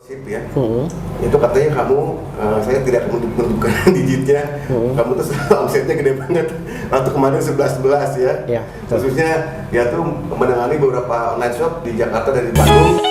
Sip ya, itu katanya kamu, saya tidak menentukan digitnya, kamu tuh omsetnya gede banget, waktu kemarin 11 ya, khususnya dia tuh menangani beberapa online shop di Jakarta dan di Bandung.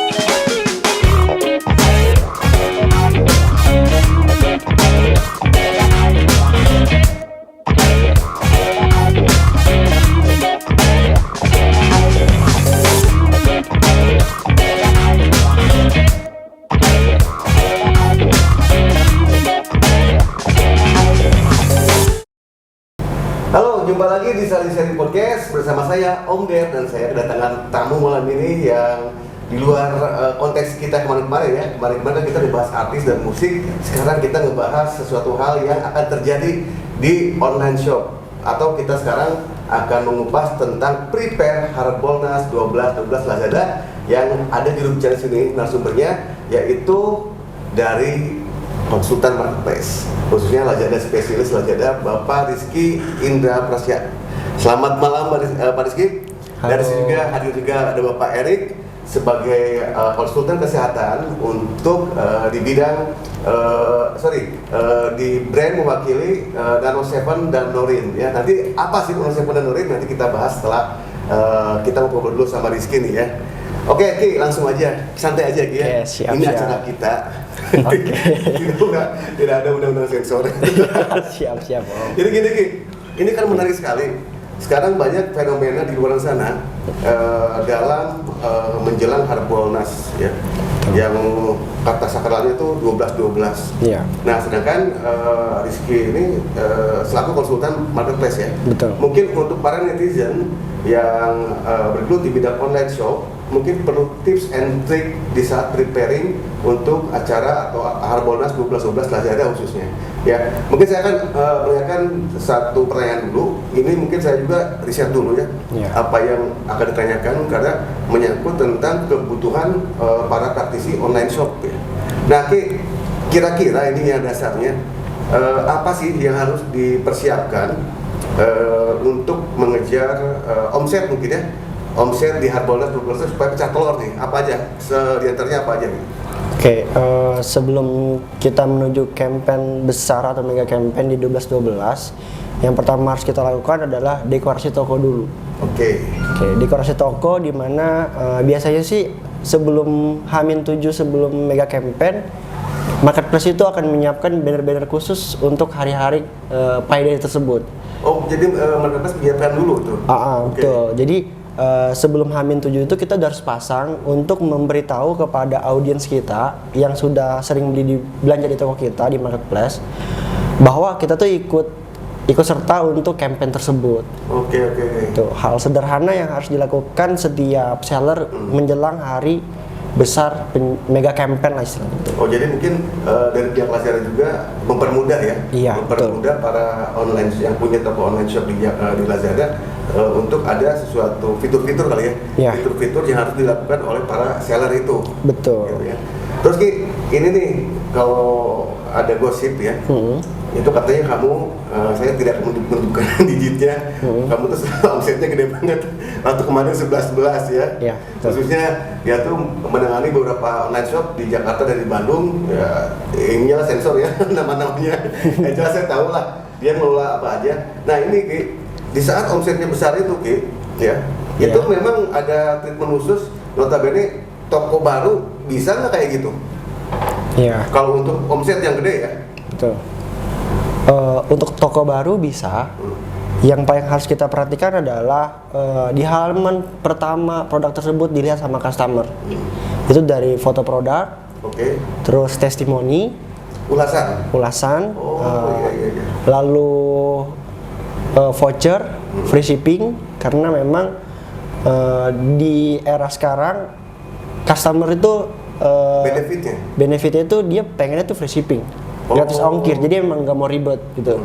Halo, jumpa lagi di Sali-Sali Podcast bersama saya Om Der, dan saya kedatangan tamu malam ini yang di luar konteks kita kemarin-kemarin ya. Kemarin-kemarin kita membahas artis dan musik, sekarang kita ngebahas sesuatu hal yang akan terjadi di online shop. Atau kita sekarang akan mengupas tentang prepare Harbolnas 12 Lazada yang ada di room channel sini. Narasumbernya yaitu dari konsultan marketplace, khususnya Lazada spesialis Lazada, Bapak Rizky Indra Prasya. Selamat malam Pak Rizky. Dari sini juga hadir juga ada Bapak Erik sebagai konsultan kesehatan untuk di bidang di brand mewakili Nano Seven dan Norin ya. Nanti apa sih Nano Seven dan Norin nanti kita bahas setelah kita ngobrol dulu sama Rizky nih ya. Oke Ki, langsung aja, santai aja Ki ya. Ini acara kita. Tidak ada undang-undang sensor. Siap. Jadi gini Ki, ini kan menarik sekali. Sekarang banyak fenomena di luar sana dalam menjelang Harbolnas ya, yang kata sakralnya itu 12. Iya. Nah, sedangkan Rizky ini selaku konsultan marketplace ya. Betul. Mungkin untuk para netizen yang bergelut di bidang online shop, mungkin perlu tips and trick di saat preparing untuk acara atau Harbolnas 12 Lazada khususnya. Ya, mungkin saya akan menanyakan satu pertanyaan dulu. Ini mungkin saya juga riset dulu ya, apa yang akan ditanyakan karena menyangkut tentang kebutuhan para praktisi online shop ya. Nah, kira-kira ini yang dasarnya apa sih yang harus dipersiapkan untuk mengejar omset mungkin ya? Omset di Harbolnas 12 supaya pecah telur nih, apa aja? Diantaranya apa aja nih? Oke, sebelum kita menuju campaign besar atau mega campaign di 12 yang pertama harus kita lakukan adalah dekorasi toko dulu. Oke, dekorasi toko di mana biasanya sih sebelum H-7 sebelum mega campaign, marketplace itu akan menyiapkan banner-banner khusus untuk hari-hari payday tersebut. Oh, jadi marketplace menyiapkan dulu tuh? Betul. Jadi sebelum H-7 itu kita harus pasang untuk memberitahu kepada audiens kita yang sudah sering belanja di toko kita di marketplace bahwa kita tuh ikut serta untuk campaign tersebut. Oke. Itu hal sederhana yang harus dilakukan setiap seller menjelang hari besar mega campaign lah istilahnya. Oh, jadi mungkin dari pihak Lazada juga mempermudah ya? Iya, mempermudah para online yang punya toko online shop di Lazada untuk ada sesuatu fitur-fitur kali ya? Iya. Fitur-fitur yang harus dilakukan oleh para seller itu. Betul. Gitu ya. Terus Ki, ini nih kalau ada gosip ya, itu katanya kamu, saya tidak menentukan digitnya, kamu tuh omsetnya gede banget, waktu kemarin 11 ya, khususnya dia tuh menangani beberapa online shop di Jakarta dan di Bandung, ya inilah sensor ya, nama-namanya, jelas saya tahu lah, dia ngelola apa aja. Nah ini Ki, di saat omsetnya besar itu Ki, ya, itu memang ada treatment khusus, notabene toko baru bisa nggak kayak gitu? Iya. Kalau untuk omset yang gede ya? Betul. Untuk toko baru bisa. Yang paling harus kita perhatikan adalah di halaman pertama produk tersebut dilihat sama customer. Itu dari foto produk, terus testimoni, ulasan, iya. Lalu voucher, free shipping, karena memang di era sekarang customer itu benefitnya itu dia pengennya tuh free shipping. Gratis ongkir, jadi emang nggak mau ribet gitu.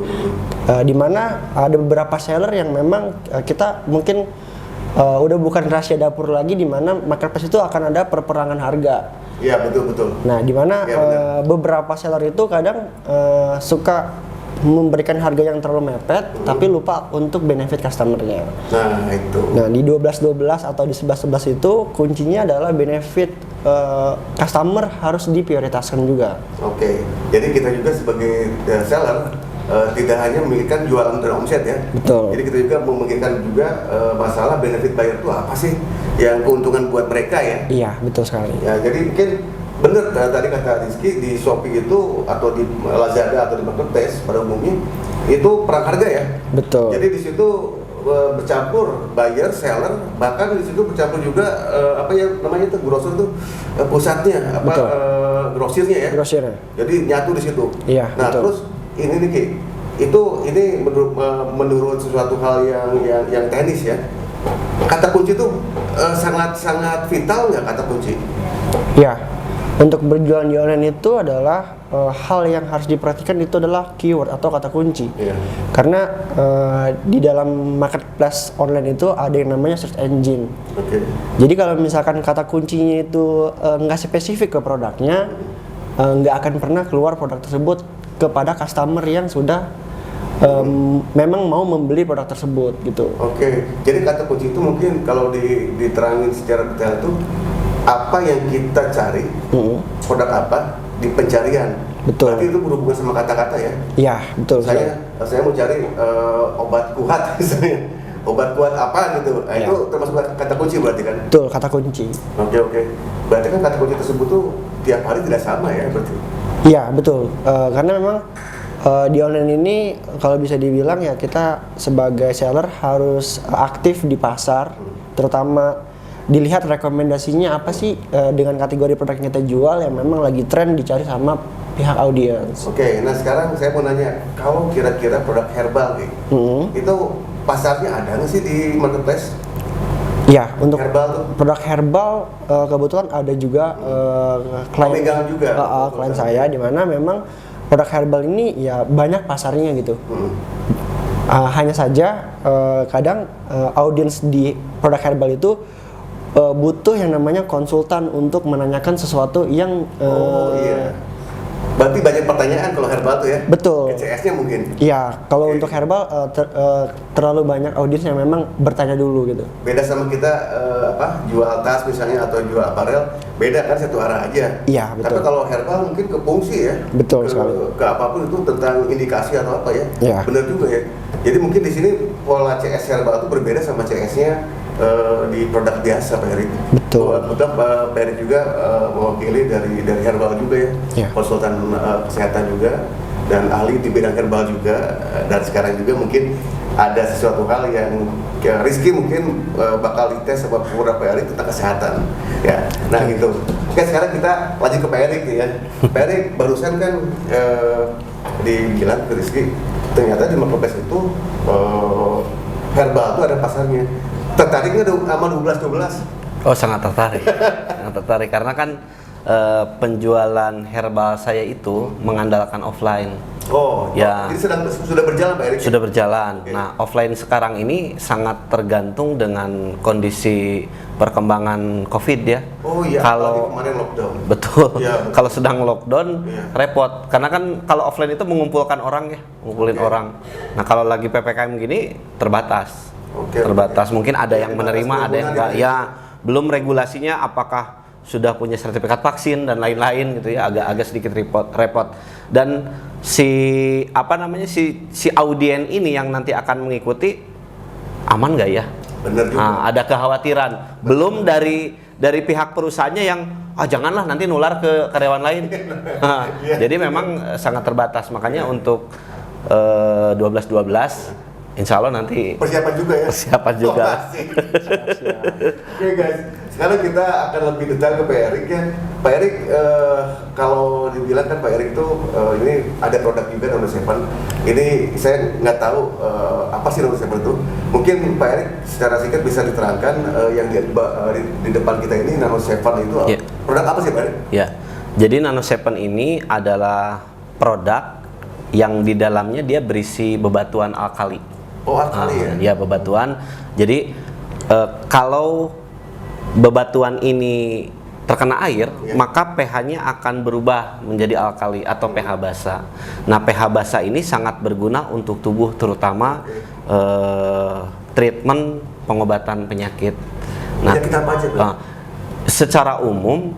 Dimana ada beberapa seller yang memang kita mungkin udah bukan rahasia dapur lagi, dimana marketplace itu akan ada perperangan harga. Iya betul. Nah dimana beberapa seller itu kadang suka memberikan harga yang terlalu mepet, tapi lupa untuk benefit customernya. Nah itu. Nah di 12 atau di 11 itu kuncinya adalah benefit customer harus diprioritaskan juga. Oke, jadi kita juga sebagai seller tidak hanya memikirkan jualan dan omset ya. Betul. Jadi kita juga memikirkan juga masalah benefit buyer itu apa sih yang keuntungan buat mereka ya. Iya, betul sekali. Ya, jadi mungkin benar tadi kata Rizky, di Shopee itu atau di Lazada atau di Marketplace pada umumnya itu perang harga ya. Betul. Jadi di situ bercampur buyer, seller, bahkan di situ bercampur juga apa yang namanya itu grosir itu pusatnya apa grosirnya ya. Grosirnya. Jadi nyatu di situ. Iya, Nah, betul. terus ini nih Ki, ini menurut sesuatu hal yang teknis ya. Kata kunci itu sangat vital nggak kata kunci? Ya, untuk berjualan di online itu adalah hal yang harus diperhatikan itu adalah keyword atau kata kunci. Iya. Karena di dalam marketplace online itu ada yang namanya search engine. Oke. Jadi kalau misalkan kata kuncinya itu nggak spesifik ke produknya, nggak akan pernah keluar produk tersebut kepada customer yang sudah memang mau membeli produk tersebut gitu. Oke, jadi kata kunci itu mungkin kalau diterangin secara detail itu apa yang kita cari, produk apa di pencarian. Betul. Berarti itu berhubungan sama kata-kata ya. Iya, betul. Saya mau cari obat kuat misalnya, obat kuat apa gitu. Nah, Ya. itu termasuk kata kunci berarti kan? Betul, kata kunci. Oke. Berarti kan kata kunci tersebut tuh tiap hari tidak sama ya berarti. Iya, betul. Karena memang di online ini kalau bisa dibilang ya kita sebagai seller harus aktif di pasar, terutama dilihat rekomendasinya apa sih dengan kategori produk yang kita jual yang memang lagi tren dicari sama pihak audiens. Oke, nah sekarang saya mau nanya, kalau kira-kira produk herbal nih, itu pasarnya ada nggak sih di marketplace? Ya, untuk Herbal tuh? produk herbal kebetulan ada juga klien Pemegang juga? klien saya di mana memang produk herbal ini ya banyak pasarnya gitu. Hanya saja kadang audiens di produk herbal itu butuh yang namanya konsultan untuk menanyakan sesuatu yang Oh iya. Berarti banyak pertanyaan kalau herbal tuh ya? Betul. CS-nya mungkin? Iya, kalau Oke. untuk herbal terlalu banyak audiens yang memang bertanya dulu gitu. Beda sama kita jual tas misalnya atau jual aparel, beda kan satu arah aja. Iya, betul. Tapi kalau herbal mungkin ke fungsi ya. Betul ke, sekali. Ke apapun itu tentang indikasi atau apa ya. Iya. Benar juga ya. Jadi mungkin di sini pola CS herbal itu berbeda sama CS-nya di produk biasa Pak Erik. Betul. Kebetulan Pak Erik juga mewakili dari herbal juga ya. Iya. Konsultan kesehatan juga dan ahli di bidang herbal juga, dan sekarang juga mungkin ada sesuatu hal yang Rizky mungkin bakal dites sama beberapa Pak Erik tentang kesehatan ya. Nah gitu. Oke, sekarang kita lanjut ke Pak Erik nih ya. Pak Erik barusan kan dibilang ke Rizky ternyata di marketplace itu herbal itu ada pasarnya. Tertariknya sama 12-12? Oh, sangat tertarik. Sangat tertarik karena kan penjualan herbal saya itu mengandalkan offline. Oh, Ya. jadi sudah berjalan Pak Erik? Sudah berjalan. Oke. Nah, offline sekarang ini sangat tergantung dengan kondisi perkembangan COVID ya. Oh iya, Kalau kemarin lockdown. betul, Iya, betul. kalau sedang lockdown Iya. repot. Karena kan kalau offline itu mengumpulkan orang ya, ngumpulin Oke. orang. Nah, kalau lagi PPKM gini terbatas. Oke, Terbatas. oke. Mungkin ada Iya, yang terbatas menerima, ada yang kerumunan enggak. ya. Ya, belum regulasinya apakah sudah punya sertifikat vaksin dan lain-lain gitu ya, agak sedikit repot. Dan si audien ini yang nanti akan mengikuti aman nggak ya? Bener juga. Nah, ada kekhawatiran. Belum dari pihak perusahaannya yang janganlah nanti nular ke karyawan lain. Nah, jadi memang sangat terbatas. Makanya untuk 12-12 insya Allah nanti Persiapan juga ya? Persiapan juga. Oh, asik. Oke guys, sekarang kita akan lebih detail ke Pak Erik ya. Pak Erik, kalau dibilang kan Pak Erik itu ini ada produk juga Nano Seven. Ini saya nggak tahu apa sih Nano Seven itu. Mungkin Pak Erik secara singkat bisa diterangkan yang di depan kita ini Nano Seven itu Iya. produk apa sih Pak Erik? Ya. Jadi Nano Seven ini adalah produk yang di dalamnya dia berisi bebatuan alkali. Oh, alkali ya? Ya, bebatuan. Jadi kalau bebatuan ini terkena air, Iya. maka pH-nya akan berubah menjadi alkali atau pH basa. Nah, pH basa ini sangat berguna untuk tubuh, terutama treatment pengobatan penyakit. Penyakit apa aja, Bang? Secara umum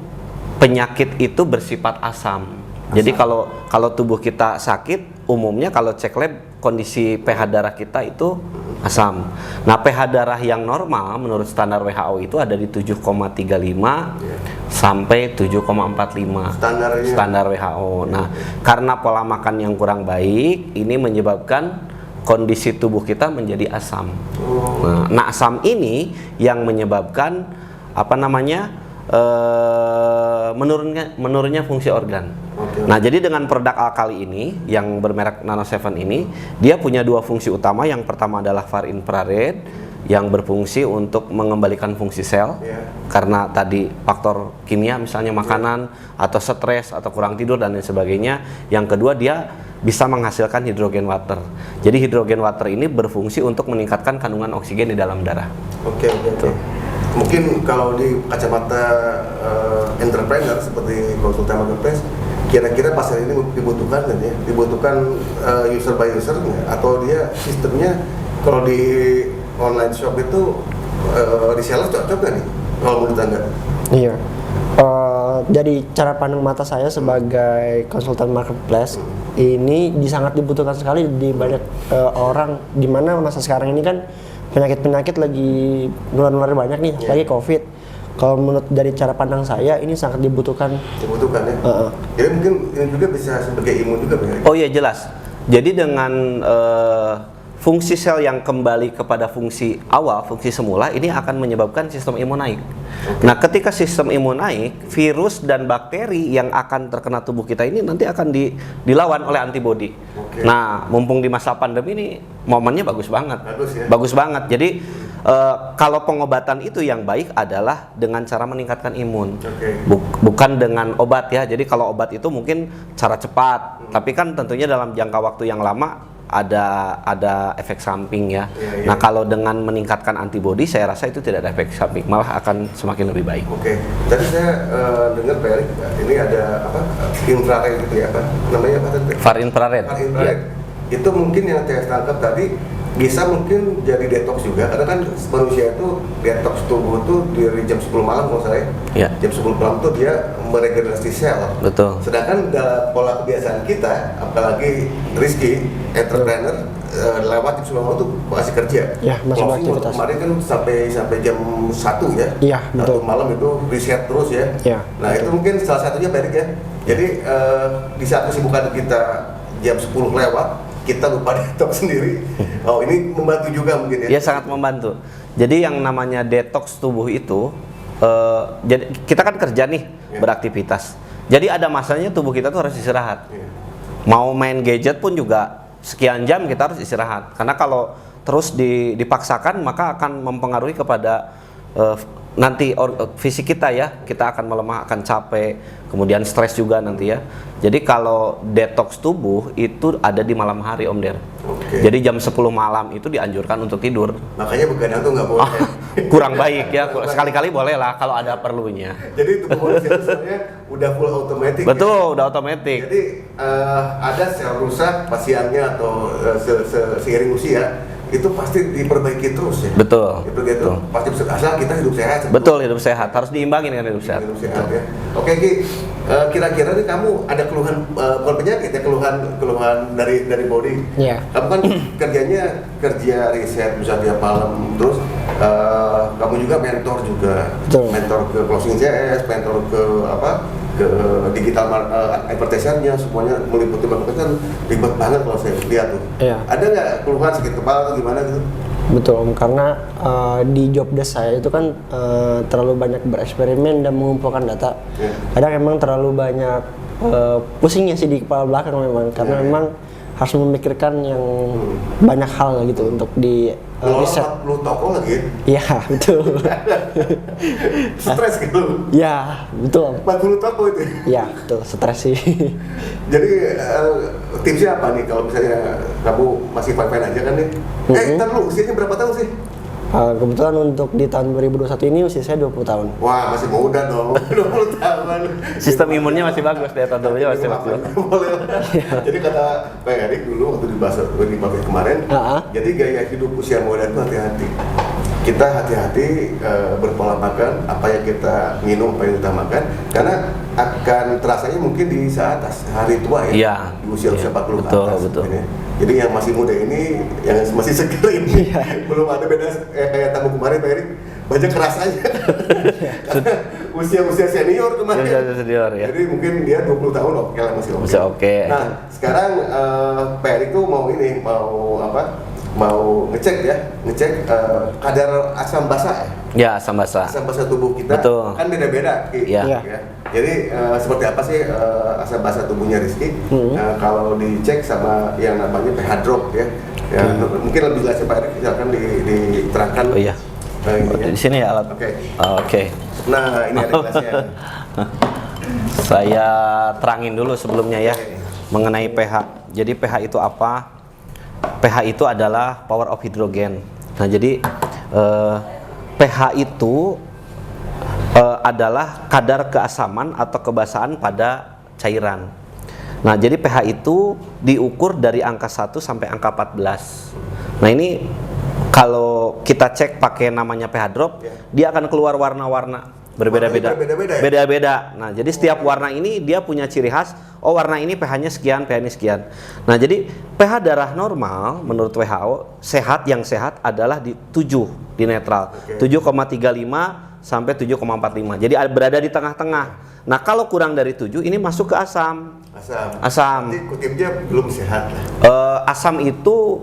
penyakit itu bersifat asam. Jadi kalau tubuh kita sakit, umumnya kalau cek lab kondisi pH darah kita itu asam. Nah, pH darah yang normal menurut standar WHO itu ada di 7,35 sampai 7,45 standar WHO. Nah, karena pola makan yang kurang baik, ini menyebabkan kondisi tubuh kita menjadi asam. Nah, asam ini yang menyebabkan menurunnya fungsi organ. Nah, jadi dengan produk alkali ini yang bermerek Nano 7 ini, dia punya dua fungsi utama. Yang pertama adalah far infrared yang berfungsi untuk mengembalikan fungsi sel karena tadi faktor kimia misalnya makanan atau stres atau kurang tidur dan lain sebagainya. Yang kedua, dia bisa menghasilkan hidrogen water. Jadi hidrogen water ini berfungsi untuk meningkatkan kandungan oksigen di dalam darah. Oke. Mungkin kalau di kacamata entrepreneur seperti konsultan marketplace, kira-kira pasar ini dibutuhkan kan ya? Dibutuhkan user by user nggak? Atau dia sistemnya kalau di online shop itu reseller cocok nggak nih? Kalau menurut Anda? Iya. Dari cara pandang mata saya sebagai konsultan marketplace, ini sangat dibutuhkan sekali di banyak orang, di mana masa sekarang ini kan penyakit-penyakit lagi nular-nular banyak nih, lagi COVID. Kalau menurut dari cara pandang saya, ini sangat dibutuhkan. Dibutuhkan ya? Jadi mungkin ini juga bisa sebagai imun juga ya? Oh iya, jelas. Jadi dengan fungsi sel yang kembali kepada fungsi awal, fungsi semula, ini akan menyebabkan sistem imun naik. Nah, ketika sistem imun naik, virus dan bakteri yang akan terkena tubuh kita ini nanti akan dilawan oleh antibodi. Nah, mumpung di masa pandemi ini momennya bagus banget. Bagus banget. Jadi kalau pengobatan itu yang baik adalah dengan cara meningkatkan imun, bukan dengan obat ya. Jadi kalau obat itu mungkin cara cepat, tapi kan tentunya dalam jangka waktu yang lama ada efek samping ya. Nah, kalau dengan meningkatkan antibodi, saya rasa itu tidak ada efek samping, malah akan semakin lebih baik. Tadi saya dengar Pak Erik, ini ada infrared gitu ya, namanya apa tadi? Far infrared. Itu mungkin yang saya tangkap tadi bisa mungkin jadi detox juga, karena kan manusia itu detox tubuh tuh dari jam 10 malam kalau saya. Jam 10 malam tuh dia meregenerasi sel. Betul. Sedangkan dalam pola kebiasaan kita, apalagi Rizky, entrepreneur, lewat jam 10 malam tuh masih kerja. Masih beraktivitas. Kemarin kan sampai jam 1 ya. Iya, betul. 1 malam itu riset terus ya. Nah, itu mungkin salah satunya Pak Erik ya. Jadi di saat kesibukan kita jam 10 lewat, kita lupa detox sendiri. Oh, ini membantu juga mungkin ya? Ya, sangat membantu. Jadi yang namanya detox tubuh itu, jadi kita kan kerja nih, beraktivitas. Jadi ada masanya tubuh kita tuh harus istirahat. Mau main gadget pun juga sekian jam kita harus istirahat. Karena kalau terus dipaksakan, maka akan mempengaruhi kepada nanti fisik kita ya. Kita akan melemah, akan capek, kemudian stres juga nanti ya. Jadi kalau detox tubuh itu ada di malam hari, Om Der. Jadi jam 10 malam itu dianjurkan untuk tidur. Makanya begadang tuh nggak boleh. Kurang baik ya, sekali-kali boleh lah kalau ada perlunya. Jadi tubuh manusia sebenarnya udah full automatic. Betul, ya? Udah otomatis. Jadi ada sel rusak pasiennya atau seiring usia, itu pasti diperbaiki terus ya. Betul. Diperbaiki terus. Pasti asal kita hidup sehat. Betul, hidup sehat. Harus diimbangin dengan hidup sehat. Hidup sehat ya. Oke, Ki. Kira-kira nih kamu ada keluhan, bukan penyakit ya, keluhan dari body. Kamu kan kerja riset bisa tiap malam, terus kamu juga mentor juga. Mentor ke closing CS, mentor ke ke digital advertisernya, semuanya meliputi marketing, ribet banget kalau saya lihat tuh. Ada nggak keluhan sakit kepala atau gimana gitu? Betul Om, karena di job desk saya itu kan terlalu banyak bereksperimen dan mengumpulkan data. Kadang emang terlalu banyak pusingnya sih di kepala belakang memang, karena memang harus memikirkan yang banyak hal gitu untuk di riset. 40 toko lagi? Iya, betul. Stres gitu? Iya, betul. 40 toko itu? Iya, betul, stres sih. Jadi tipsnya apa nih kalau misalnya kamu masih fine-fine aja kan nih? Ntar lu usianya berapa tahun sih? Kebetulan untuk di tahun 2021 ini usia saya 20 tahun. Wah, masih muda dong, 20 tahun. Sistem imunnya masih bagus, daya tahan tubuhnya masih bagus. Boleh. Jadi kata Pak Erik dulu waktu dibahas di pabrik kemarin, jadi gaya hidup usia muda itu hati-hati. kita hati-hati berpola makan, apa yang kita minum, apa yang kita makan, karena akan terasanya mungkin di saat hari tua ya, Iya. di usia-usia 40 ke Betul, atas. betul. Mungkin ya. Jadi yang masih muda ini, yang masih seger ini, belum ada beda kayak tamu kemarin Pak Erik, banyak kerasanya. Karena usia-usia senior kemarin. Usia senior, ya. Jadi mungkin dia 20 tahun oke lah, masih oke. Masih oke. Nah, sekarang Pak Erik tuh mau ini, mau apa? Mau ngecek kadar asam basa ya. Ya, asam basa. Asam basa tubuh kita Betul. kan beda-beda. Ki. Iya. Ya. Jadi seperti apa sih asam basa tubuhnya Rizky? Kalau dicek sama yang namanya pH drop ya. Mungkin lebih jelasnya Pak Erik, silakan diterangkan. Oh iya. Di sini ya alat. Oke. Oke. Nah, ini ada gelasnya. Saya terangin dulu sebelumnya ya Oke. mengenai pH. Jadi pH itu apa? pH itu adalah power of hydrogen. Nah, jadi pH itu adalah kadar keasaman atau kebasahan pada cairan. Nah, jadi pH itu diukur dari angka 1 sampai angka 14. Nah, ini kalau kita cek pakai namanya pH drop, dia akan keluar warna-warna berbeda-beda. Beda-beda ya? Beda-beda. Nah, jadi setiap warna ini dia punya ciri khas. Oh, warna ini pH-nya sekian, pH ini sekian. Nah, jadi pH darah normal menurut WHO sehat, yang sehat adalah di 7 di netral. 7,35 sampai 7,45. Jadi berada di tengah-tengah. Nah, kalau kurang dari 7 ini masuk ke asam. Asam. Nanti kutipnya belum sehat lah. Asam itu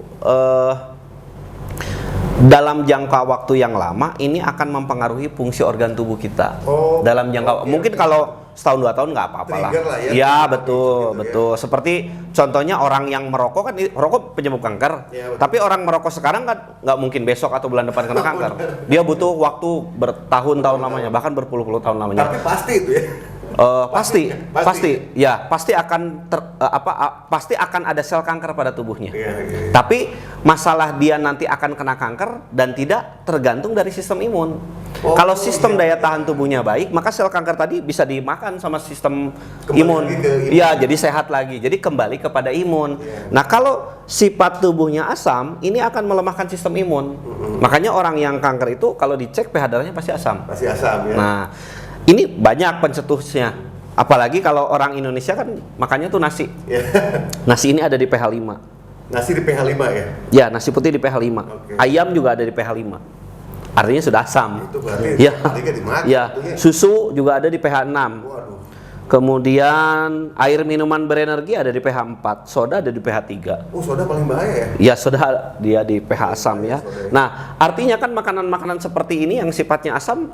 dalam jangka waktu yang lama ini akan mempengaruhi fungsi organ tubuh kita. Oh, dalam jangka mungkin kalau setahun 2 tahun nggak apa-apa lah. Trigger lah ya. Ya, betul, Gitu betul. Seperti contohnya orang yang merokok kan, rokok penyebab kanker. Ya, betul. Tapi orang merokok sekarang kan nggak mungkin besok atau bulan depan kena kanker. Dia butuh waktu bertahun-tahun lamanya, bahkan berpuluh-puluh tahun lamanya. Tapi pasti itu ya. Pasti, ya pasti akan pasti akan ada sel kanker pada tubuhnya. Iya. Tapi masalah dia nanti akan kena kanker dan tidak tergantung dari sistem imun. Kalau sistem daya tahan tubuhnya baik, maka sel kanker tadi bisa dimakan sama sistem Kembali imun. lagi ke imun. Iya, jadi sehat lagi. Jadi kembali kepada imun. Nah, kalau sifat tubuhnya asam, ini akan melemahkan sistem imun. Makanya orang yang kanker itu kalau dicek pH darahnya pasti asam. Pasti asam ya. Nah, ini banyak pencetusnya. Apalagi kalau orang Indonesia kan makannya tuh nasi. Ya. Nasi ini ada di pH 5. Nasi di pH 5 ya. Ya, nasi putih di pH 5. Oke. Ayam juga ada di pH 5. Artinya sudah asam. Itu berarti Ya. tadinya dimakan. Ya, tentunya. susu juga ada di pH 6. Waduh. Kemudian air minuman berenergi ada di pH 4, soda ada di pH 3. Soda paling bahaya ya. Ya, soda dia di pH asam ya. Nah, artinya kan makanan-makanan seperti ini yang sifatnya asam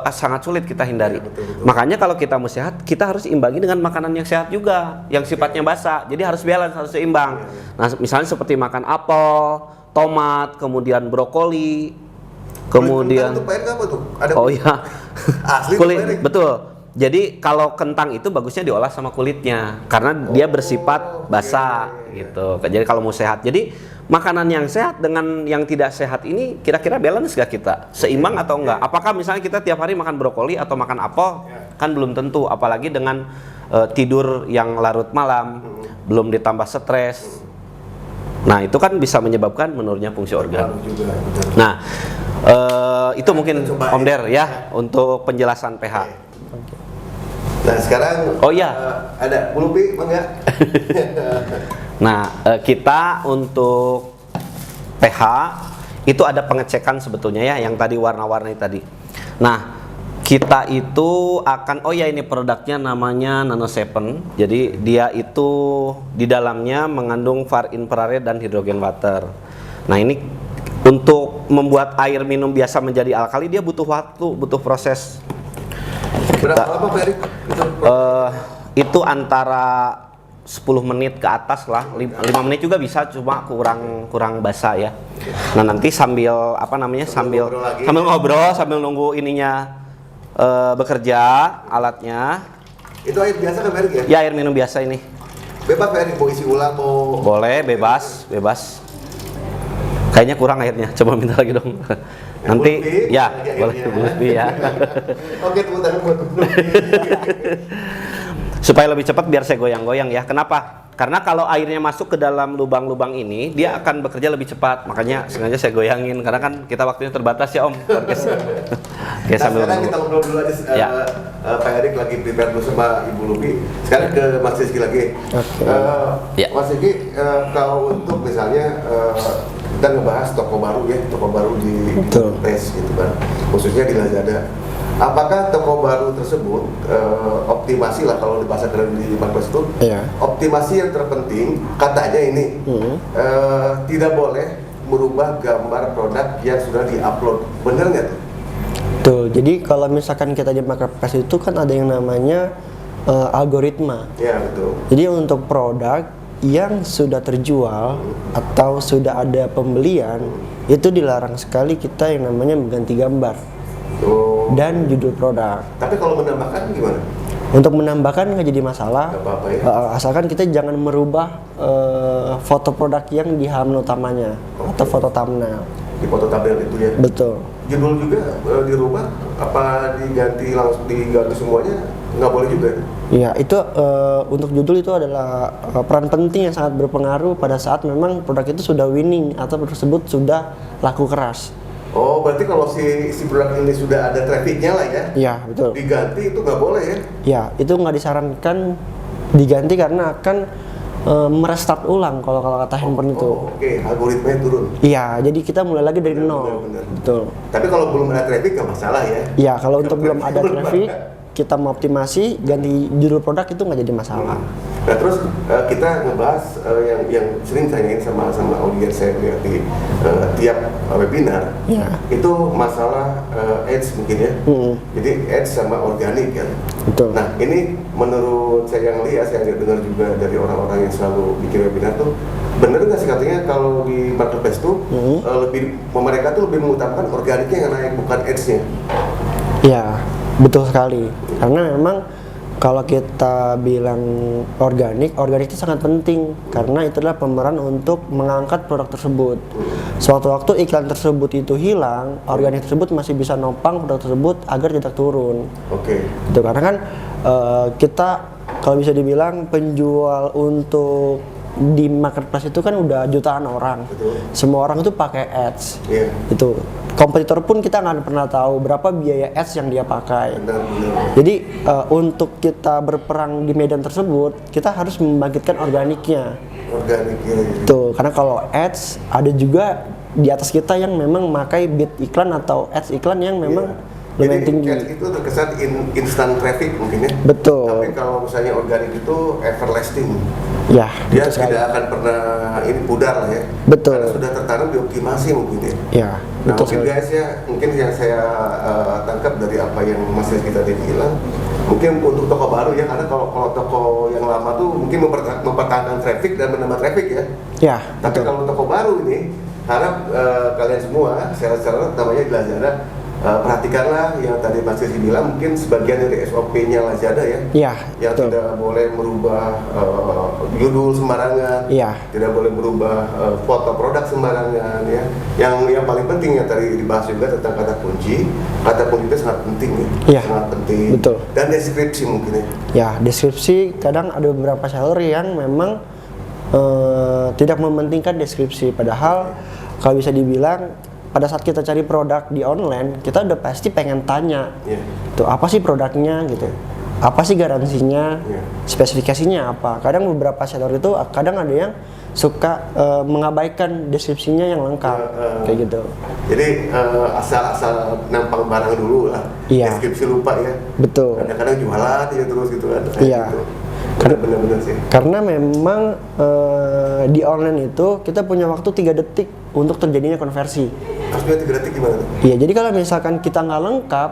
sangat sulit kita hindari. Ya, betul. Makanya kalau kita mau sehat, kita harus imbangi dengan makanan yang sehat juga, yang sifatnya basah. Jadi harus balance, harus seimbang. Nah, misalnya seperti makan apel, tomat, kemudian brokoli, kemudian Kulit kentang tuh Pak Erik apa tuh? Ada oh ya, asli tuh, kulit Pak Erik? betul. Jadi kalau kentang itu bagusnya diolah sama kulitnya, karena dia bersifat basah gitu. Jadi kalau mau sehat, jadi makanan yang sehat dengan yang tidak sehat ini kira-kira balance gak kita? Seimbang atau enggak? Apakah misalnya kita tiap hari makan brokoli atau makan apel? Kan belum tentu, apalagi dengan tidur yang larut malam, belum ditambah stres. Nah, itu kan bisa menyebabkan menurunnya fungsi organ. Juga, betul. Nah, itu mungkin Coba Om Der ya untuk penjelasan pH. Nah sekarang Oh iya. ada Bulupi enggak? Nah, kita untuk pH itu ada pengecekan sebetulnya ya, yang tadi warna-warni tadi. Nah, kita itu akan, oh ya ini produknya namanya Nano 7. Jadi dia itu di dalamnya mengandung far infrared dan hidrogen water. Nah, ini untuk membuat air minum biasa menjadi alkali dia butuh waktu, butuh proses. Berapa lama Pak Erik? Itu antara 10 menit ke atas lah, 5 menit juga bisa, cuma kurang basah ya. Nah, nanti sambil sambil ngobrol, sambil nunggu ininya bekerja alatnya. Itu air biasa kan Pak Erik ya? Ya, air minum biasa ini. Bebas Pak Erik mau isi ulang mau. Boleh, bebas. Kayaknya kurang airnya, coba minta lagi dong. Nanti Bulupi, ya, lagi boleh airnya. Bulupi ya. Oke, tepuk tangan buat Bulupi. Supaya lebih cepat biar saya goyang-goyang ya. Kenapa? Karena kalau airnya masuk ke dalam lubang-lubang ini, dia akan bekerja lebih cepat. Makanya sengaja saya goyangin karena kan kita waktunya terbatas ya Om. Podcast. Nah, Ya, sambil sekarang menunggu. kita ngobrol dulu aja. Ya. Pak Erik lagi prepare dulu sama Ibu Lupi. Sekarang ke Mas Rizky lagi. Oke. Ya. Mas Rizky, kalau untuk misalnya kita ngebahas toko baru ya, toko baru di Betul. Marketplace gitu kan, khususnya di Lazada. Apakah toko baru tersebut optimasi lah kalau di bahasa keren di Marketplace itu? Iya. Optimasi yang terpenting katanya ini tidak boleh merubah gambar produk yang sudah diupload. Benar nggak tuh? Betul. Jadi kalau misalkan kita di marketplace itu kan ada yang namanya algoritma. Ya betul. Jadi untuk produk yang sudah terjual atau sudah ada pembelian itu dilarang sekali kita yang namanya mengganti gambar Oh. dan judul produk. Tapi kalau menambahkan gimana? Untuk menambahkan nggak jadi masalah. Nggak apa-apa ya. Asalkan kita jangan merubah foto produk yang di halaman utamanya atau foto thumbnail. Di foto tabel itu ya. Betul. Judul juga dirubah apa diganti langsung diganti semuanya nggak boleh juga. Ya, itu untuk judul itu adalah peran penting yang sangat berpengaruh pada saat memang produk itu sudah winning atau produk tersebut sudah laku keras. Oh, berarti kalau si produk ini sudah ada trafficnya lah ya? Iya, betul. Diganti itu nggak boleh ya? Ya, itu nggak disarankan diganti karena akan merestart ulang kalau kata handphone itu. Oh, oke, algoritmanya turun. Iya, jadi kita mulai lagi dari Benar, nol. benar. Betul. Tapi kalau belum ada traffic nggak masalah ya? Ya, kalau untuk belum ada traffic, kita mau optimasi ganti judul produk itu nggak jadi masalah. Nah terus kita ngebahas yang sering tanyain sama audiens saya di tiap webinar, Ya. itu masalah ads mungkin ya. Jadi ads sama organik kan. Betul. Nah ini menurut saya yang lihat, saya dengar juga dari orang-orang yang selalu bikin webinar tuh, bener nggak sih katanya kalau di marketplace tuh mereka tuh lebih mengutamakan organiknya yang naik bukan ads-nya. Ya, betul sekali. Karena memang kalau kita bilang organik itu sangat penting karena itu adalah pemeran untuk mengangkat produk tersebut. Suatu waktu iklan tersebut itu hilang, organik tersebut masih bisa nopang produk tersebut agar tidak turun. Oke. Itu karena kan kita kalau bisa dibilang penjual untuk di marketplace itu kan udah jutaan orang. Betul. Semua orang itu pakai ads. Iya. Itu kompetitor pun kita nggak pernah tahu berapa biaya ads yang dia pakai. Benar. Jadi untuk kita berperang di medan tersebut kita harus membangkitkan organiknya. Organiknya. Tuh, karena kalau ads ada juga di atas kita yang memang memakai bid iklan atau ads iklan yang memang lumayan Jadi tinggi. ads itu terkesan instant traffic mungkin ya. Betul. Tapi kalau misalnya organik itu everlasting. Ya, Dia betul sekali. tidak akan pernah ini pudar lah ya. Betul. Karena sudah tertanam dioptimasi mungkin ya. Ya, Nah betul mungkin sekali. guys ya, mungkin yang saya tangkap dari apa yang Mas Rizky tadi bilang, mungkin untuk toko baru ya, karena kalau toko yang lama tuh mungkin mempertahankan traffic dan menambah traffic ya. Ya, Tapi betul. kalau toko baru ini, harap kalian semua, secara namanya di Lazada, perhatikanlah yang tadi Mas Rizky bilang, mungkin sebagian dari SOP-nya Lazada ya, Ya, yang betul. tidak boleh merubah judul sembarangan, Iya. tidak boleh merubah foto produk sembarangan ya. Yang paling penting yang tadi dibahas juga tentang kata kunci itu sangat penting ya, Iya, sangat penting. betul. Dan deskripsi mungkin ya. Ya, deskripsi kadang ada beberapa seller yang memang tidak mementingkan deskripsi. Padahal kalau bisa dibilang pada saat kita cari produk di online, kita udah pasti pengen tanya, Iya. tuh apa sih produknya gitu, apa sih garansinya, Iya. spesifikasinya apa. Kadang beberapa seller itu kadang ada yang suka mengabaikan deskripsinya yang lengkap, kayak gitu. Jadi asal nampang barang dulu lah, Iya. deskripsi lupa ya. Betul. Kadang-kadang jualan ya terus gitu kan. Iya. Gitu. Benar-benar sih. Karena memang di online itu kita punya waktu 3 detik untuk terjadinya konversi. Maksudnya 3 detik gimana tuh? Iya, jadi kalau misalkan kita nggak lengkap,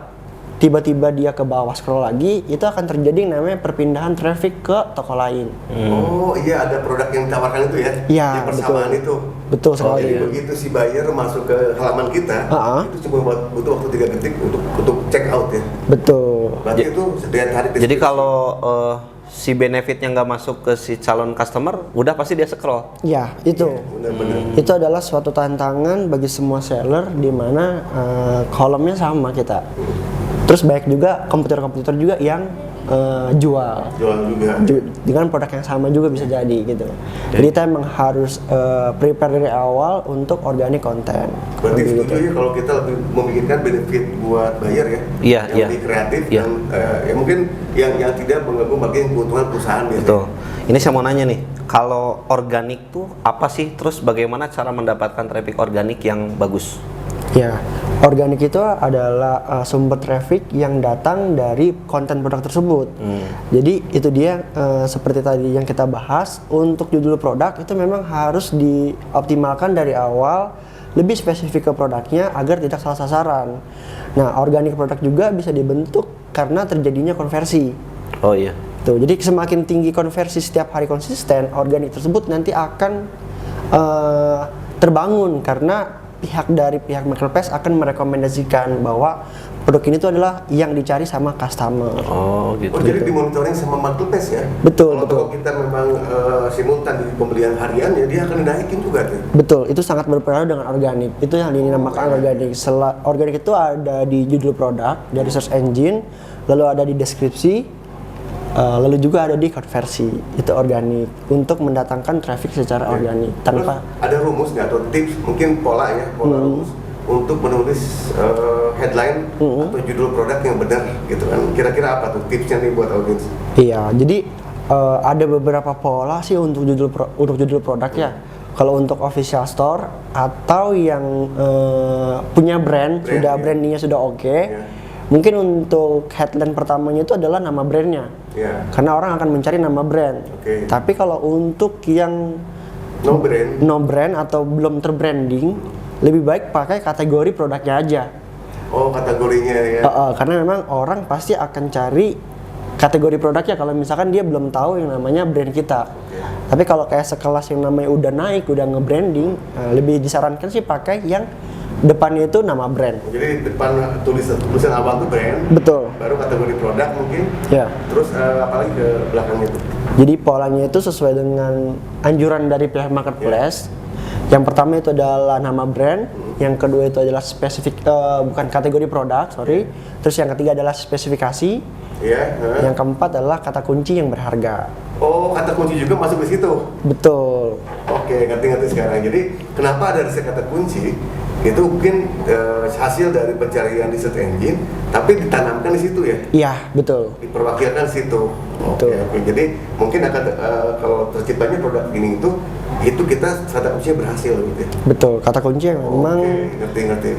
tiba-tiba dia ke bawah scroll lagi, itu akan terjadi yang namanya perpindahan traffic ke toko lain. Oh iya, ada produk yang ditawarkan itu ya? Iya, yang persamaan betul. itu. Betul Oh, sekali. jadi begitu si buyer masuk ke halaman kita, itu cuma butuh waktu 3 detik untuk check out ya. Betul. Berarti itu setiap hari. Jadi kalau si benefitnya nggak masuk ke si calon customer, udah pasti dia scroll. Ya, itu. Benar-benar. Itu adalah suatu tantangan bagi semua seller di mana kolomnya sama kita. Terus banyak juga kompetitor-kompetitor juga yang jual. Jual juga. Dengan produk yang sama juga bisa jadi gitu. Jadi kita emang harus prepare dari awal untuk organic content. Berarti Gitu. setuju ya kalau kita lebih memikirkan benefit buat buyer ya, Iya, yang iya. lebih kreatif Iya. dan ya mungkin yang tidak mengganggu bagian keuntungan perusahaan biasanya. Betul. Ini saya mau nanya nih, kalau organik tuh apa sih? Terus bagaimana cara mendapatkan traffic organik yang bagus? Ya, organik itu adalah sumber traffic yang datang dari konten produk tersebut. Jadi itu dia seperti tadi yang kita bahas, untuk judul produk itu memang harus dioptimalkan dari awal, lebih spesifik ke produknya agar tidak salah sasaran. Nah, organik produk juga bisa dibentuk karena terjadinya konversi. Oh iya. Tuh, jadi semakin tinggi konversi setiap hari konsisten, organik tersebut nanti akan terbangun karena pihak marketplace akan merekomendasikan bahwa produk ini tuh adalah yang dicari sama customer. Oh gitu. Oh, jadi dimonitoring sama marketplace ya? Betul, betul. Kalau kita memang simultan di pembelian harian ya dia akan dinaikin juga tuh. Betul, itu sangat berpengaruh dengan organik. Itu yang dinamakan organik. Organik itu ada di judul produk, dari search engine, lalu ada di deskripsi, lalu juga ada di konversi. Itu organik untuk mendatangkan traffic secara organik tanpa. Terus ada rumus nggak atau tips, mungkin pola rumus untuk menulis headline atau judul produk yang benar gitu kan? Kira-kira apa tuh tipsnya nih buat audiens? Iya, jadi ada beberapa pola sih untuk judul produk ya. Kalau untuk official store atau yang punya brand sudah brandingnya sudah oke, mungkin untuk headline pertamanya itu adalah nama brandnya, karena orang akan mencari nama brand. Tapi kalau untuk yang no brand atau belum terbranding, lebih baik pakai kategori produknya aja. Oh, kategorinya ya. Karena memang orang pasti akan cari kategori produknya kalau misalkan dia belum tahu yang namanya brand kita. Tapi kalau kayak sekelas yang namanya udah naik, udah nge-branding, lebih disarankan sih pakai yang depannya itu nama brand. Jadi depan tulisan awal tuh brand. Betul. Baru kategori produk mungkin. Ya. Terus apalagi ke belakangnya itu. Jadi polanya itu sesuai dengan anjuran dari pihak marketplace. Yang pertama itu adalah nama brand, yang kedua itu adalah spesifik bukan kategori produk, sorry. Terus yang ketiga adalah spesifikasi. Yang keempat adalah kata kunci yang berharga. Oh, kata kunci juga masuk ke situ. Betul. Oke, ngerti sekarang. Jadi kenapa ada riset kata kunci? Itu mungkin hasil dari pencarian di search engine, tapi ditanamkan di situ ya? Iya, betul. Diperwakilkan situ. Oke. Jadi mungkin akan kalau terciptanya produk ini itu kita kata kuncinya berhasil gitu ya? Betul, kata kunci yang memang ngerti.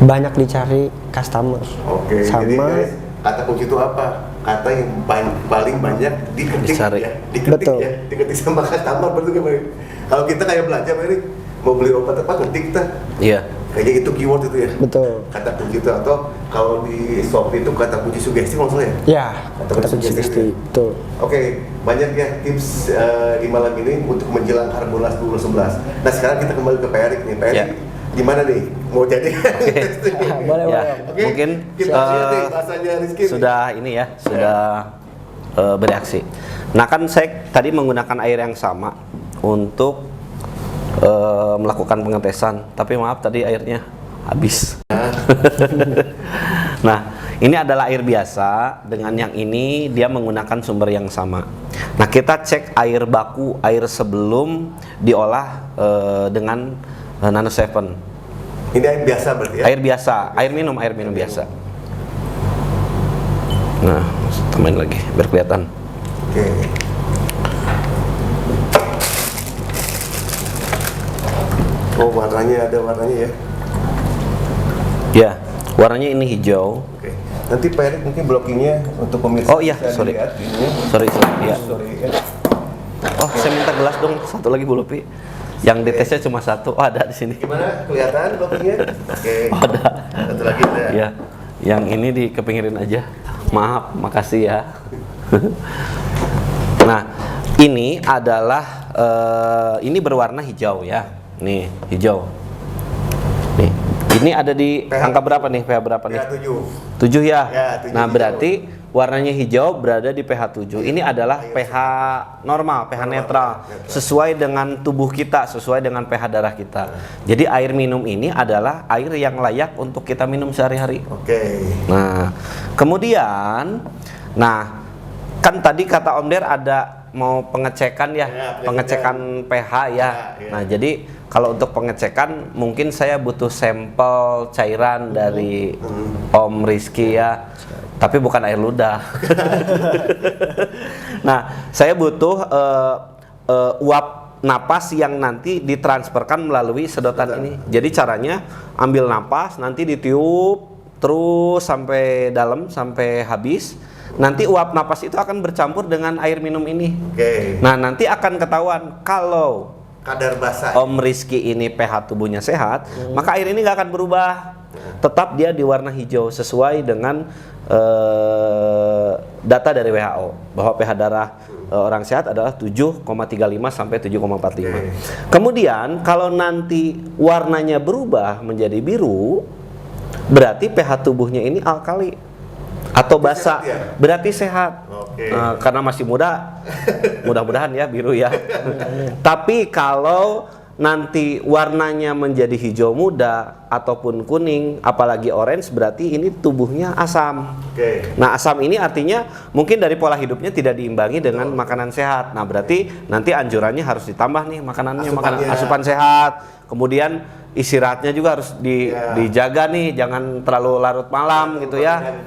banyak dicari customer. Oke, sama jadi guys, kata kunci itu apa? Kata yang paling banyak diketik ya? Betul. Diketik sama customer, betul kan? Kalau kita kayak belanja, Mary, mau beli obat apa, ngetik kita. Iya. Kayaknya itu keyword itu ya? Betul. Kata kunci itu, atau kalau di Shopee itu kata kunci sugesti maksudnya ya? Ya, kata kunci sugesti, betul. Oke, banyak ya tips di malam ini untuk menjelang Harbolnas 2011. Nah sekarang kita kembali ke Pak Erik nih. Pak Erik, gimana nih? Mau jadi? Boleh. Oke, Mungkin kita lihat nih bahasanya Rizky. sudah ini ya, sudah bereaksi. Nah kan saya tadi menggunakan air yang sama untuk melakukan pengetesan, tapi maaf tadi airnya habis. Nah, ini adalah air biasa, dengan yang ini dia menggunakan sumber yang sama. Nah, kita cek air baku, air sebelum diolah dengan Nano 7. Ini air biasa berarti ya? Air biasa, air minum biasa. Nah, tambahin lagi biar kelihatan. Oke. Oh, warnanya ada warnanya ya? Ya, warnanya ini hijau. Oke. Nanti Pak Erik mungkin blockingnya untuk pemirsa. Oh iya, bisa sorry. dilihat ini. Sorry, ya. Sorry ya. Oh, saya minta gelas dong, satu lagi Bu Lupi. Yang di tesnya cuma satu. Oh, ada di sini. Gimana? Kelihatan blockingnya? Oke. Oh, ada. Satu lagi ada. Ya, yang ini dikepinggirin aja. Maaf, makasih ya. Nah, ini adalah ini berwarna hijau ya. Nih, hijau. Nih, ini ada di pH angka berapa nih? pH berapa nih? pH 7. 7 ya? Ya, 7 nah, hijau. berarti warnanya hijau berada di pH 7. Ini adalah pH normal, pH netral, sesuai dengan tubuh kita, sesuai dengan pH darah kita. Jadi air minum ini adalah air yang layak untuk kita minum sehari-hari. Oke. Nah, kemudian, kan tadi kata Om Der ada mau pengecekan ya, Ya, pengecekan pH ya. Ya. Nah, jadi kalau untuk pengecekan mungkin saya butuh sampel cairan dari Om Rizky ya. Tapi bukan air ludah. Nah, saya butuh uap napas yang nanti ditransferkan melalui sedotan ini. Jadi caranya ambil napas, nanti ditiup terus sampai dalam, sampai habis. Nanti uap napas itu akan bercampur dengan air minum ini. Oke. Nah, nanti akan ketahuan kalau Kadar basah. Om Rizky ini pH tubuhnya sehat, maka air ini nggak akan berubah. Tetap dia di warna hijau sesuai dengan data dari WHO bahwa pH darah orang sehat adalah 7,35 sampai 7,45. Kemudian kalau nanti warnanya berubah menjadi biru, berarti pH tubuhnya ini alkali atau basah, sehat ya? berarti sehat. Oke. Karena masih muda, mudah-mudahan ya biru ya. Tapi kalau nanti warnanya menjadi hijau muda ataupun kuning, apalagi orange, berarti ini tubuhnya asam. Oke. Nah, asam ini artinya mungkin dari pola hidupnya tidak diimbangi dengan makanan sehat. Nah, berarti nanti anjurannya harus ditambah nih makanannya, makanan Asupannya. asupan sehat. Kemudian istirahatnya juga harus dijaga nih, jangan terlalu larut malam gitu ya.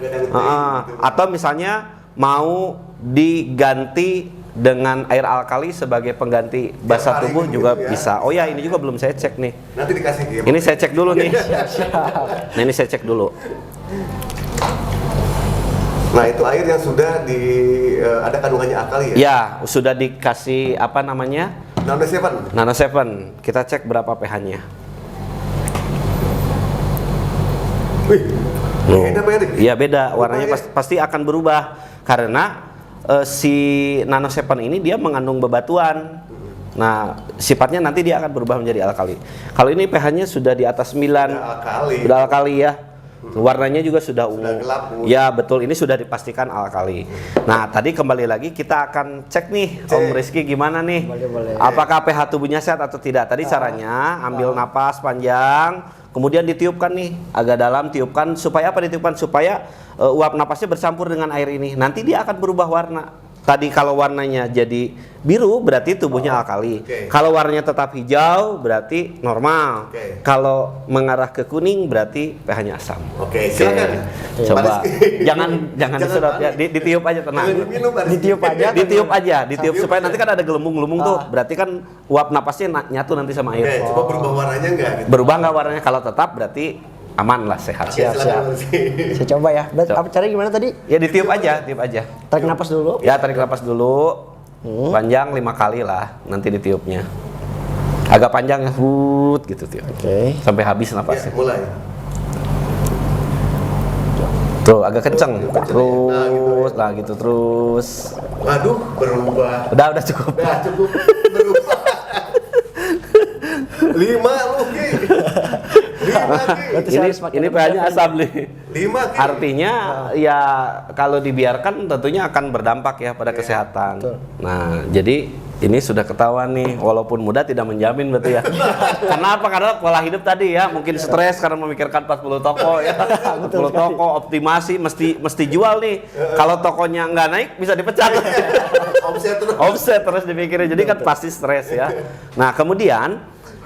Atau misalnya mau diganti dengan air alkali sebagai pengganti basah hari tubuh gitu juga ya. bisa. Oh ya, ini juga belum saya cek nih. Nanti dikasih ya. Ini saya cek dulu nih. Nah, ini saya cek dulu. Nah, itu air yang sudah ada kandungannya alkali ya. Ya, sudah dikasih apa namanya? Nano 7. Nano 7. Kita cek berapa pH-nya. Wih. Beda Pak Erik. Iya, beda. Warnanya Berubah ya? pasti akan berubah karena si Nano 7 ini dia mengandung bebatuan. Nah, sifatnya nanti dia akan berubah menjadi alkali. Kalau ini pH-nya sudah di atas 9. alkali. Sudah alkali ya. Warnanya juga sudah ungu. Sudah gelap, ungu. Ya, betul. Ini sudah dipastikan alkali. Nah, tadi kembali lagi kita akan cek nih, Om Rizky gimana nih? Boleh. Apakah pH tubuhnya sehat atau tidak? Tadi caranya ambil napas panjang, kemudian ditiupkan nih agak dalam, tiupkan supaya apa ditiupkan? Supaya uap napasnya bercampur dengan air ini. Nanti dia akan berubah warna. Tadi kalau warnanya jadi biru berarti tubuhnya alkali. Oke. Kalau warnanya tetap hijau berarti normal. Oke. Kalau mengarah ke kuning berarti pH-nya asam. Oke, silakan. Coba. Pak Rizky. Jangan disedot ya, panik. ditiup aja tenang. Jangan diminum, Pak Rizky. Ditiup aja. Ditiup aja, ditiup Sambil supaya ya. nanti kan ada gelembung-gelembung tuh. Berarti kan uap napasnya nyatu nanti sama Oke, air. coba berubah warnanya enggak gitu. Berubah nggak warnanya? Kalau tetap berarti aman lah, sehat. Oke, silakan Pak Rizky. Saya coba ya. Coba. Apa caranya gimana tadi? Ya ditiup aja, tiup aja. Tarik napas dulu. Ya tarik napas dulu. Panjang 5 kali lah nanti ditiupnya. Agak panjang ya, gitu tiup. Oke. Sampai habis Ya, napasnya. mulai. Tuh agak kenceng. Kenceng ya. Terus, nah gitu terus. Waduh, berubah. Udah cukup. Nah, cukup berubah. 5 lu, Ki. 5 Ki. Ini pH-nya asam nih. 5 Ki. Artinya ya kalau dibiarkan tentunya akan berdampak ya pada kesehatan. Nah, jadi ini sudah ketahuan nih, walaupun muda tidak menjamin betul ya. Kenapa? Karena pola hidup tadi ya, mungkin stres karena memikirkan 40 toko ya. 40 toko optimasi mesti jual nih. Kalau tokonya nggak naik bisa dipecat. Omset terus. Offset terus dipikirin, jadi kan pasti stres ya. Nah, kemudian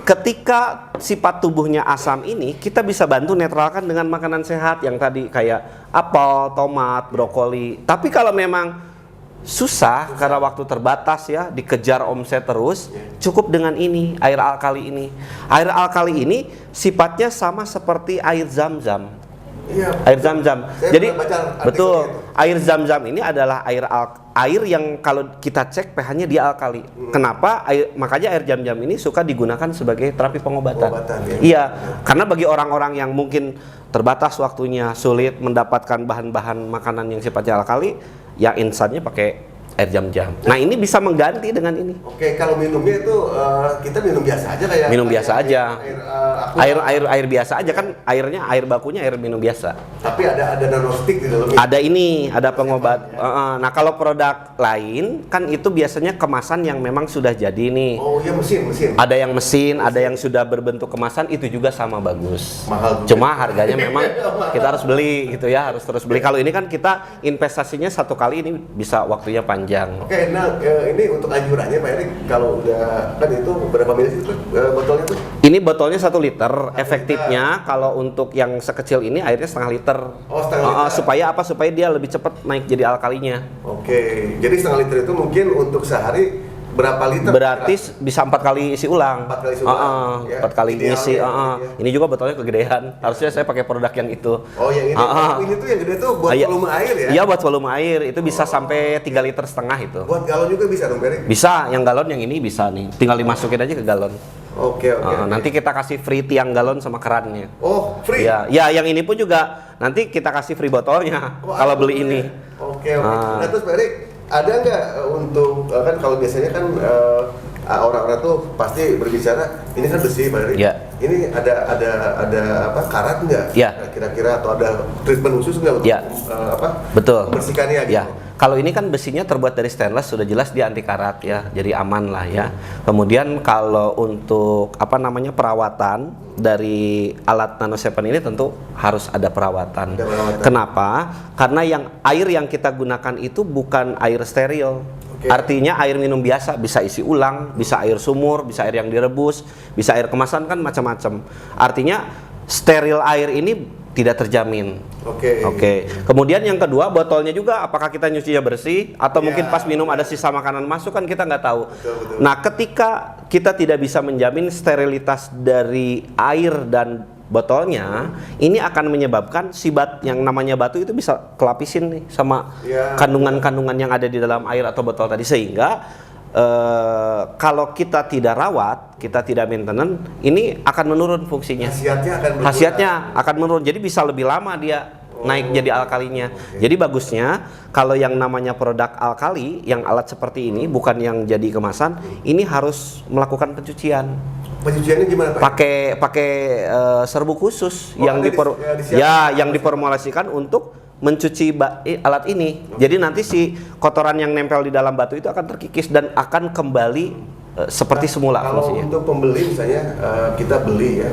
ketika sifat tubuhnya asam ini kita bisa bantu netralkan dengan makanan sehat yang tadi kayak apel, tomat, brokoli. Tapi kalau memang susah karena waktu terbatas ya, dikejar omset terus, cukup dengan ini, air alkali ini. Air alkali ini sifatnya sama seperti air zam-zam. Iya. Air zam-zam. Saya Jadi pernah baca artikel betul, itu. air zam-zam ini adalah air yang kalau kita cek pH-nya dia alkali. Kenapa? Makanya air zam-zam ini suka digunakan sebagai terapi pengobatan. Pengobatan, ya. Iya, karena bagi orang-orang yang mungkin terbatas waktunya, sulit mendapatkan bahan-bahan makanan yang sifatnya alkali, ya instannya pakai air jam-jam. Nah, ini bisa mengganti dengan ini. Oke, kalau minumnya itu kita minum biasa aja kayak Minum biasa aja. Air Biasa aja kan, air bakunya air minum biasa. tapi ada nanostick di dalamnya. Ada ini, ada pengobat. Nah, kalau produk lain kan itu biasanya kemasan yang memang sudah jadi nih. Oh iya, mesin. Ada yang mesin, ada yang sudah berbentuk kemasan, itu juga sama bagus. Mahal juga. Cuma harganya memang kita harus beli gitu ya, harus terus beli. Kalau ini kan kita investasinya satu kali, ini bisa waktunya panjang. Oke, nah ini untuk anjurannya Pak Erik, kalau udah kan itu berapa mili itu botolnya tuh? Ini botolnya 1 liter, efektifnya kalau untuk yang sekecil ini airnya setengah liter. Oh, setengah liter. Supaya apa? Supaya dia lebih cepat naik jadi alkalinya. Oke, jadi setengah liter itu mungkin untuk sehari berapa liter? Berarti bisa 4 kali isi ulang. 4 kali isi ulang. Ya, 4 kali idealnya, isi. ya. Ini juga botolnya kegedean. Harusnya saya pakai produk yang itu. Oh, yang ini. Ini tuh yang gede tuh buat volume air ya? Iya, buat volume air. Itu bisa sampai 3,5 liter itu. Buat galon juga bisa dong, Erik? Bisa, yang galon yang ini bisa nih. Tinggal dimasukin aja ke galon. Oke. Nanti kita kasih free tiang galon sama kerannya. Oh, free? Ya, yang ini pun juga nanti kita kasih free botolnya kalau beli ini. Oke. Nah, terus Pak Erik, ada nggak untuk kan kalau biasanya kan orang-orang tuh pasti berbicara ini kan besi Pak Erik. Ya. Ini ada apa karat nggak? Ya. Kira-kira atau ada treatment khusus nggak untuk Ya. Betul. membersihkannya gitu? Ya. Kalau ini kan besinya terbuat dari stainless, sudah jelas dia anti karat ya, jadi aman lah ya. Kemudian kalau untuk perawatan dari alat Nano 7 ini tentu harus ada perawatan. Kenapa? Karena air yang kita gunakan itu bukan air steril. Artinya air minum biasa, bisa isi ulang, bisa air sumur, bisa air yang direbus, bisa air kemasan, kan macam-macam. Artinya steril air ini tidak terjamin. Oke. Kemudian yang kedua, botolnya juga apakah kita nyucinya bersih atau mungkin pas minum ada sisa makanan masuk, kan kita nggak tahu. Betul. Nah, ketika kita tidak bisa menjamin sterilitas dari air dan botolnya, ini akan menyebabkan yang namanya batu itu bisa kelapisin nih sama kandungan-kandungan yang ada di dalam air atau botol tadi, sehingga kalau kita tidak rawat, kita tidak maintenance, ini akan menurun fungsinya. Khasiatnya akan menurun. Jadi bisa lebih lama dia naik jadi alkalinya. Jadi bagusnya kalau yang namanya produk alkali, yang alat seperti ini, bukan yang jadi kemasan, ini harus melakukan pencucian. Pencuciannya gimana Pak? Pakai serbuk khusus yang diformulasikan untuk mencuci alat ini. Jadi nanti si kotoran yang nempel di dalam batu itu akan terkikis dan akan kembali seperti semula fungsinya. Kalau untuk pembeli misalnya kita beli ya,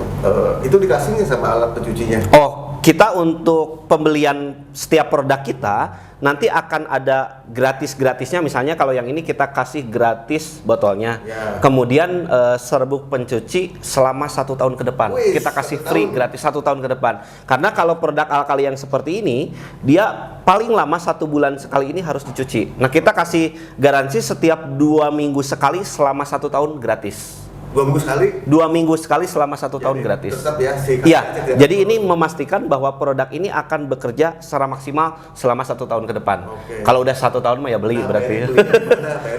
itu dikasihnya sama alat pencucinya? Oh, kita untuk pembelian setiap produk kita nanti akan ada gratis-gratisnya. Misalnya kalau yang ini kita kasih gratis botolnya, kemudian serbuk pencuci selama 1 tahun ke depan. Kita kasih free gratis 1 tahun ke depan. Karena kalau produk alkali yang seperti ini, dia paling lama 1 bulan sekali ini harus dicuci. Nah, kita kasih garansi setiap 2 minggu sekali selama 1 tahun gratis. 2 minggu sekali? 2 minggu sekali selama 1 tahun gratis. Tetap ya, iya. Jadi ini memastikan bahwa produk ini akan bekerja secara maksimal selama 1 tahun ke depan. Kalau udah 1 tahun mah ya beli berarti.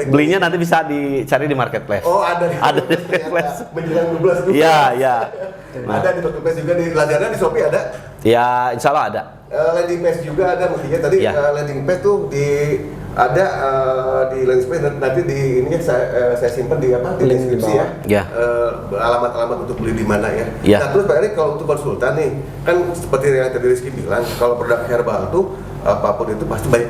Belinya nanti bisa dicari di marketplace. Oh, ada di marketplace. Menjelang 12 dulu. Iya. Ada di marketplace juga, di Lazada, di Shopee ada? Ya, insya Allah ada. Landing page juga ada, mestinya tadi landing page tuh ada di landing page, nanti di ininya saya simpan di deskripsi ya. Alamat-alamat untuk beli di mana ya. Nah, terus Pak Erik, kalau untuk konsultan nih, kan seperti yang tadi Rizky bilang, kalau produk herbal tuh apapun itu pasti banyak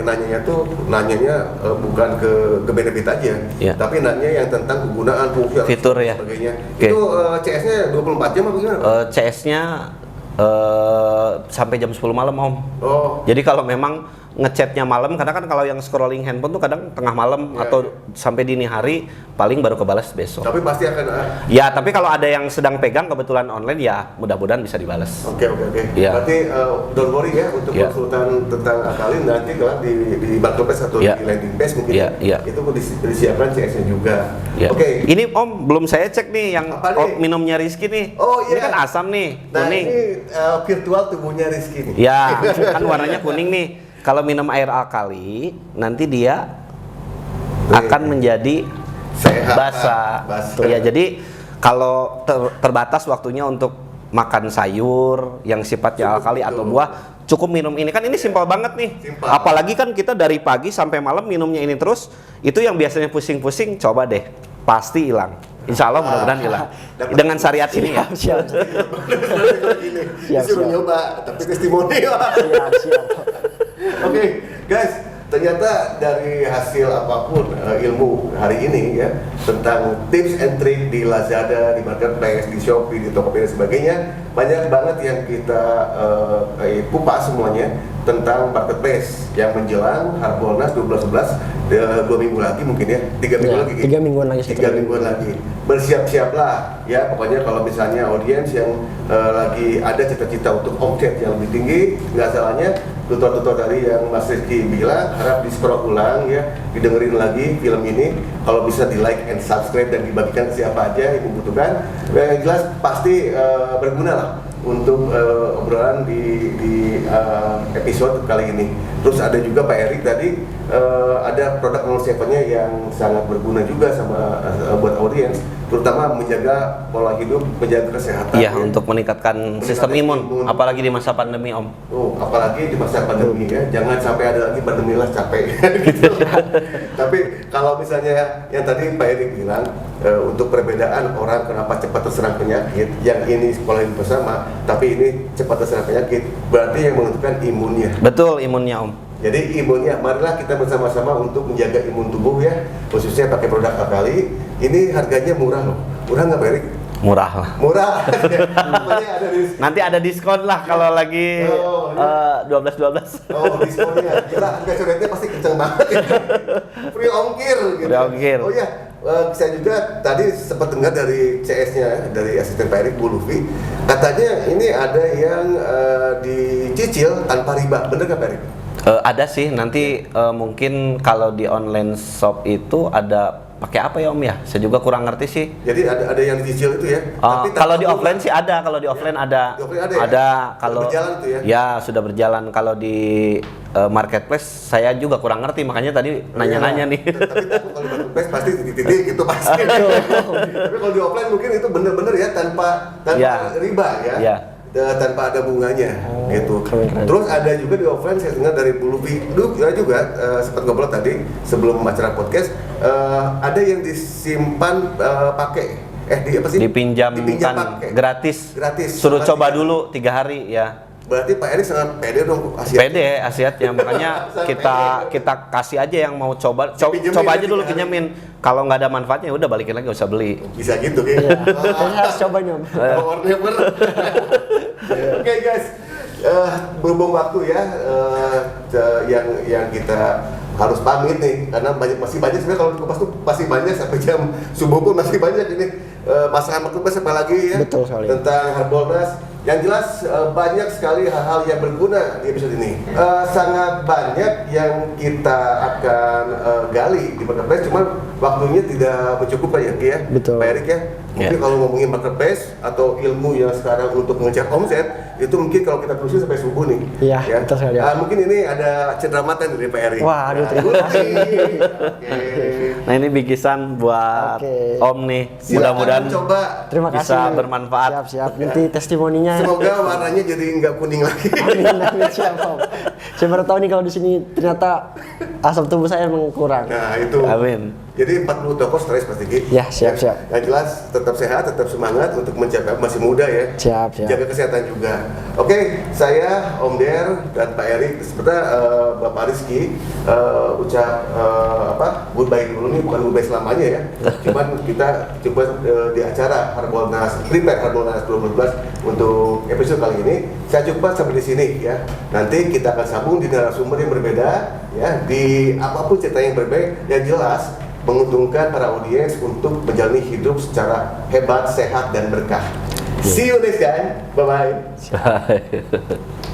nanyanya bukan ke benefit aja, tapi nanya yang tentang kegunaan, fungsi, fitur ya, sebagainya. Itu CS-nya 24 jam apa gimana? CS-nya sampai jam 10 malam Om. Jadi kalau memang ngechatnya malam, karena kan kalau yang scrolling handphone tuh kadang tengah malam atau sampai dini hari, paling baru kebalas besok. Tapi pasti akan ya, tapi kalau ada yang sedang pegang kebetulan online, ya mudah-mudahan bisa dibalas. Oke. Ya. Berarti don't worry ya, untuk konsultan tentang alkali nanti kelak di marketplace atau di landing page mungkin itu disiapkan CS-nya juga. Oke. Ini Om, belum saya cek nih yang minumnya Rizky nih. Ini kan asam nih, kuning. Ini virtual tubuhnya Rizky nih. Ya, kan warnanya kuning nih. Kalau minum air alkali, nanti dia akan menjadi basah. Ya, jadi kalau terbatas waktunya untuk makan sayur yang sifatnya alkali atau buah, cukup minum ini. Kan ini simpel banget nih. Simpel. Apalagi kan kita dari pagi sampai malam minumnya ini terus, itu yang biasanya pusing-pusing, coba deh, pasti hilang. Insya Allah mudah-mudahan hilang. Dengan syariat ini ya. Siap. Disuruh nyoba, tapi testimoni. Siap. Oke, guys, ternyata dari hasil apapun ilmu hari ini ya tentang tips and trick di Lazada, di Marketplace, di Shopee, di Tokopedia dan sebagainya, banyak banget yang kita kupas semuanya tentang Marketplace yang menjelang Harbolnas 12/11, 2 minggu lagi mungkin ya, 3 minggu lagi. 3 mingguan lagi. 3 mingguan lagi. Bersiap-siaplah ya, pokoknya kalau misalnya audiens yang lagi ada cita-cita untuk omset yang lebih tinggi, nggak salahnya tutor-tutor tadi yang Mas Rizky bilang, harap di-scroll ulang ya, didengerin lagi film ini, kalau bisa di-like and subscribe dan dibagikan ke siapa aja yang membutuhkan. Yang jelas pasti berguna lah untuk obrolan di episode kali ini. Terus ada juga Pak Erik tadi, ada produk 07-nya yang sangat berguna juga sama buat audiens, terutama menjaga pola hidup, menjaga kesehatan. Iya, untuk meningkatkan sistem imun, apalagi di masa pandemi, Om. Oh, apalagi di masa pandemi ya, jangan sampai ada lagi pandemi lah, capek gitu. Tapi kalau misalnya yang tadi Pak Erik bilang, untuk perbedaan orang kenapa cepat terserang penyakit, yang ini pola hidup bersama, tapi ini cepat terserang penyakit, berarti yang menentukan imunnya. Betul, imunnya, Om. Jadi imunnya, marilah kita bersama-sama untuk menjaga imun tubuh ya, khususnya pakai produk Alkali. Ini harganya murah loh, murah nggak Pak Erik? Murah lah. Murah. Namanya ada Nanti ada diskon lah kalau lagi 12-12. Oh, diskonnya. Gila, harga coretnya pasti kenceng banget ya. Free ongkir gitu. Free ongkir. Oh iya, saya juga tadi sempat dengar dari CS-nya, dari asisten Pak Erik, Bu Lufi, katanya ini ada yang dicicil tanpa riba. Bener nggak Pak Erik? Ada sih, nanti mungkin kalau di online shop itu ada pakai apa ya Om ya? Saya juga kurang ngerti sih. Jadi ada yang dicicil itu ya? Kalau di offline sih ada, kalau di offline ada. Di offline ada ya? Ada, kalau sudah berjalan tuh ya? Ya, sudah berjalan. Kalau di marketplace saya juga kurang ngerti, makanya tadi nanya-nanya nih. Tapi kalau di marketplace pasti titik-titik gitu pasti. Tapi kalau di offline mungkin itu bener-bener ya tanpa riba ya. Ya. Tanpa ada bunganya gitu. Keren. Terus ada juga di offline saya dengar dari Bu Lufi juga sempat ngobrol tadi sebelum acara podcast, ada yang disimpan pakai dipinjamkan pakai gratis. Selama Suruh coba 3 dulu 3 hari ya. Berarti Pak Erik sangat pede dong Pede Asiatnya, makanya kita kasih aja yang mau coba aja dulu, pinjemin. Kalau nggak ada manfaatnya udah balikin lagi, nggak usah beli. Bisa gitu kayaknya. Harus coba nyom. Oke guys, berhubung waktu ya, yang kita harus pamit nih, karena masih banyak sebenarnya, kalau di Kupas tuh masih banyak sampai jam subuh pun masih banyak ini masalah Marketplace apalagi ya. Betul sekali. Tentang Harbolnas. Yang jelas banyak sekali hal-hal yang berguna di episode ini. Sangat banyak yang kita akan gali di Marketplace, cuman waktunya tidak mencukupi ya, Betul. Pak Erik ya. Mungkin kalau ngomongin Marketplace atau ilmu yang sekarang untuk mengejar omset, itu mungkin kalau kita terusin sampai subuh nih. Iya, betul sekali. Mungkin ini ada cenderamatan dari Pak Erik. Wah, aduh, terima kasih. Nah, ini bikisan buat Om nih. Silakan Mudah-mudahan coba. Terima kasih. bisa bermanfaat. Siap. Nanti testimoninya. Semoga warnanya jadi nggak kuning lagi. Amin, siap Om. Saya baru tahu nih kalau di sini ternyata asam tubuh saya emang kurang. Nah itu. Amin. Jadi 40 toko stres pasti Ki. Ya, siap. Yang jelas tetap sehat, tetap semangat untuk mencapai, masih muda ya. Siap. Jaga kesehatan juga. Oke, saya Om Der dan Pak Erik serta Bapak Rizky ucap goodbye dulu nih, bukan goodbye selamanya ya. Cuman kita coba di acara Harbolnas, prepare Harbolnas 2012 untuk episode kali ini. Saya coba sampai di sini ya. Nanti kita akan sambung di narasumber yang berbeda ya, di apapun cerita yang berbeda yang jelas menguntungkan para audiens untuk menjalani hidup secara hebat, sehat, dan berkah. See you next time. Bye-bye.